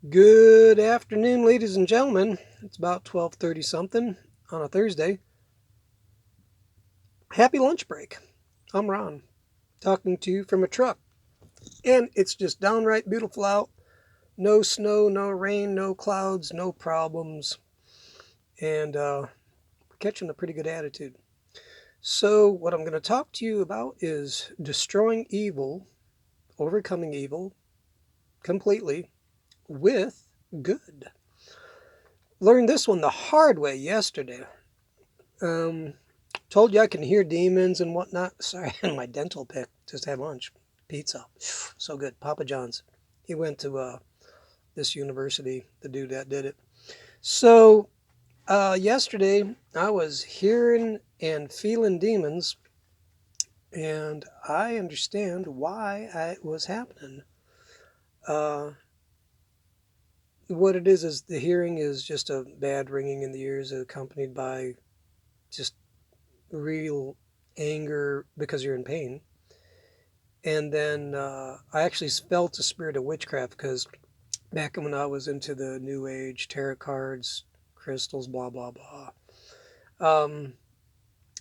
Good afternoon, ladies and gentlemen. It's about 12:30 something on a Thursday. Happy lunch break. I'm Ron, talking to you from a truck. And it's just downright beautiful out. No snow, no rain, no clouds, no problems. And catching a pretty good attitude. So, what I'm going to talk to you about is destroying evil, overcoming evil completely with good. Learned this one the hard way yesterday. Um, Told you I can hear demons and whatnot. Sorry, my dental pick. Just had lunch. Pizza. So good. Papa John's. He went to this university, the dude that did it. So yesterday I was hearing and feeling demons, and I understand why it was happening. Uh, what it is the hearing is just a bad ringing in the ears accompanied by just real anger because you're in pain. And then I actually felt a spirit of witchcraft because back when I was into the New Age, tarot cards, crystals, blah, blah, blah, um,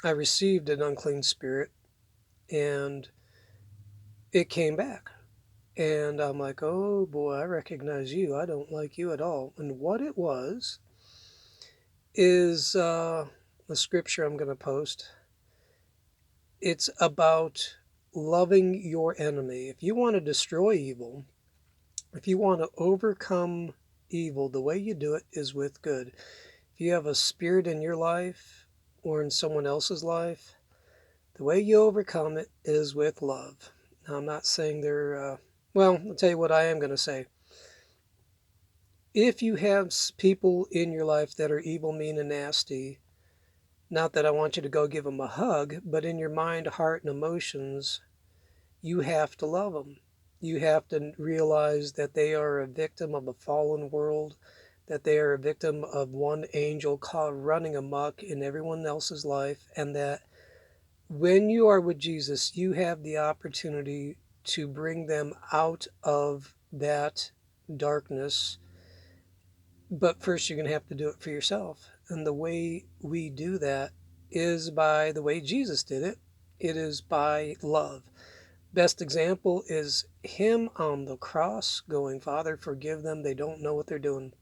I received an unclean spirit and it came back. And I'm like, oh boy, I recognize you. I don't like you at all. And what it was is the scripture I'm going to post. It's about loving your enemy. If you want to destroy evil, if you want to overcome evil, the way you do it is with good. If you have a spirit in your life or in someone else's life, the way you overcome it is with love. Now, I'm not saying well, I'll tell you what I am going to say. If you have people in your life that are evil, mean, and nasty, not that I want you to go give them a hug, but in your mind, heart, and emotions, you have to love them. You have to realize that they are a victim of a fallen world, that they are a victim of one angel running amok in everyone else's life, and that when you are with Jesus, you have the opportunity to bring them out of that darkness. But first, you're going to have to do it for yourself. And the way we do that is by the way Jesus did it. It is by love. Best example is him on the cross going, Father, forgive them. They don't know what they're doing.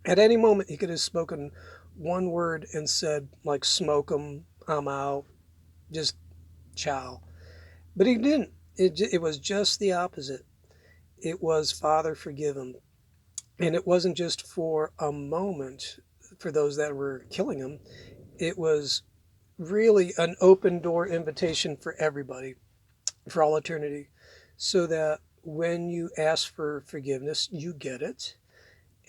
At any moment, he could have spoken one word and said, like, smoke them, I'm out, just ciao. But he didn't. It was just the opposite. It was, Father, forgive them. And it wasn't just for a moment for those that were killing him. It was really an open door invitation for everybody, for all eternity, so that when you ask for forgiveness, you get it.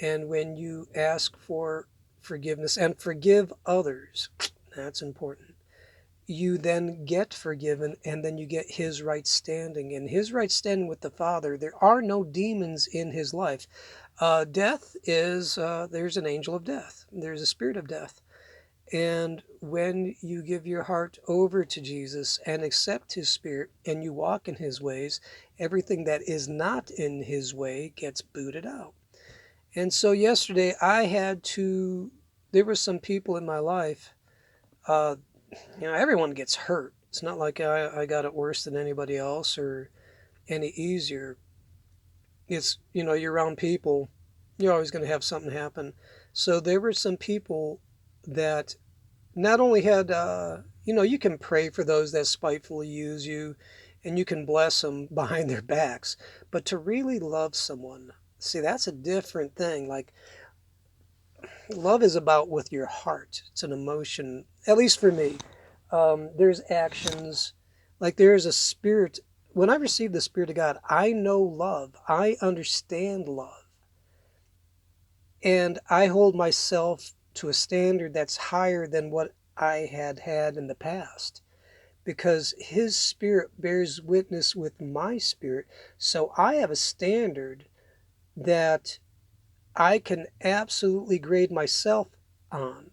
And when you ask for forgiveness and forgive others, that's important. You then get forgiven, and then you get his right standing. And his right standing with the Father, there are no demons in his life. Death is, there's an angel of death, there's a spirit of death. And when you give your heart over to Jesus and accept his spirit and you walk in his ways, everything that is not in his way gets booted out. And so yesterday there were some people in my life, uh, everyone gets hurt. It's not like I got it worse than anybody else or any easier. It's, you're around people, you're always going to have something happen. So there were some people that not only had, you can pray for those that spitefully use you and you can bless them behind their backs, but to really love someone, see, that's a different thing. Like, love is about with your heart. It's an emotion, at least for me. There's actions, like there's a spirit. When I receive the Spirit of God, I know love. I understand love. And I hold myself to a standard that's higher than what I had in the past because his spirit bears witness with my spirit. So I have a standard that I can absolutely grade myself on.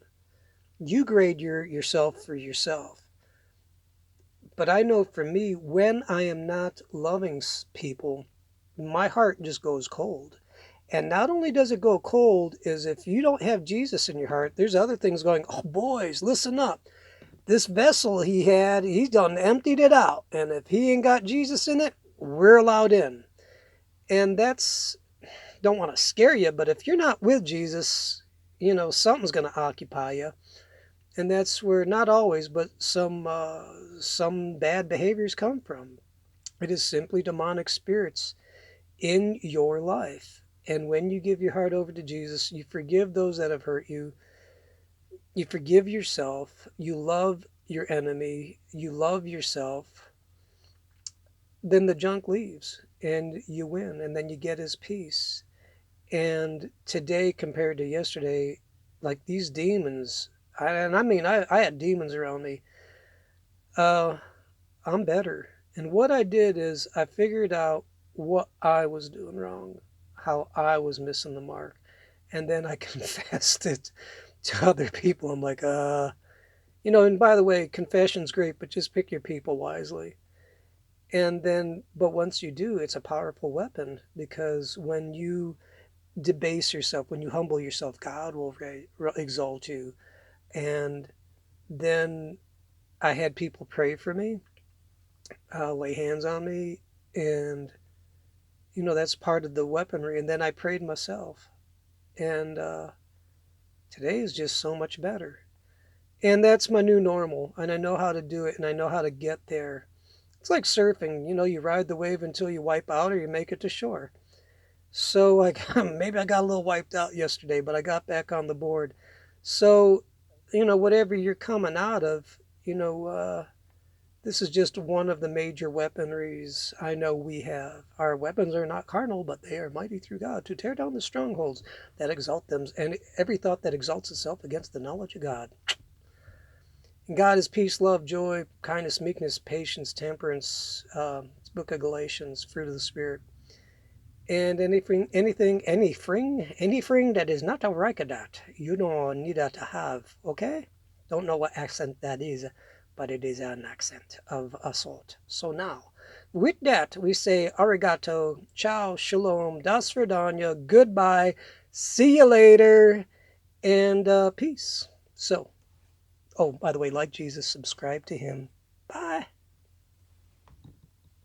You grade yourself for yourself. But I know for me, when I am not loving people, my heart just goes cold. And not only does it go cold, is if you don't have Jesus in your heart, there's other things going, oh, boys, listen up. This vessel he had, he's done emptied it out. And if he ain't got Jesus in it, we're allowed in. And that's, don't want to scare you, but if you're not with Jesus, something's going to occupy you. And that's where not always, but some bad behaviors come from. It is simply demonic spirits in your life. And when you give your heart over to Jesus, you forgive those that have hurt you. You forgive yourself. You love your enemy. You love yourself. Then the junk leaves and you win. And then you get his peace. And today compared to yesterday, like these demons, I had demons around me. I'm better. And what I did is I figured out what I was doing wrong, how I was missing the mark. And then I confessed it to other people. I'm like, and by the way, confession's great, but just pick your people wisely. And then, but once you do, it's a powerful weapon because when you debase yourself, when you humble yourself, God will exalt you. And then I had people pray for me, lay hands on me, and that's part of the weaponry. And then I prayed myself, and today is just so much better. And that's my new normal, and I know how to do it, and I know how to get there. It's like surfing, you ride the wave until you wipe out or you make it to shore. So maybe I got a little wiped out yesterday, but I got back on the board. So, whatever you're coming out of, this is just one of the major weaponries I know we have. Our weapons are not carnal, but they are mighty through God to tear down the strongholds that exalt them, and every thought that exalts itself against the knowledge of God. And God is peace, love, joy, kindness, meekness, patience, temperance. It's Book of Galatians, fruit of the Spirit. And anything that is not a Rikadat, you don't need to have, okay? Don't know what accent that is, but it is an accent of assault. So now, with that, we say arigato, ciao, shalom, das verdanya, goodbye, see you later, and peace. So, oh, by the way, like Jesus, subscribe to him. Bye.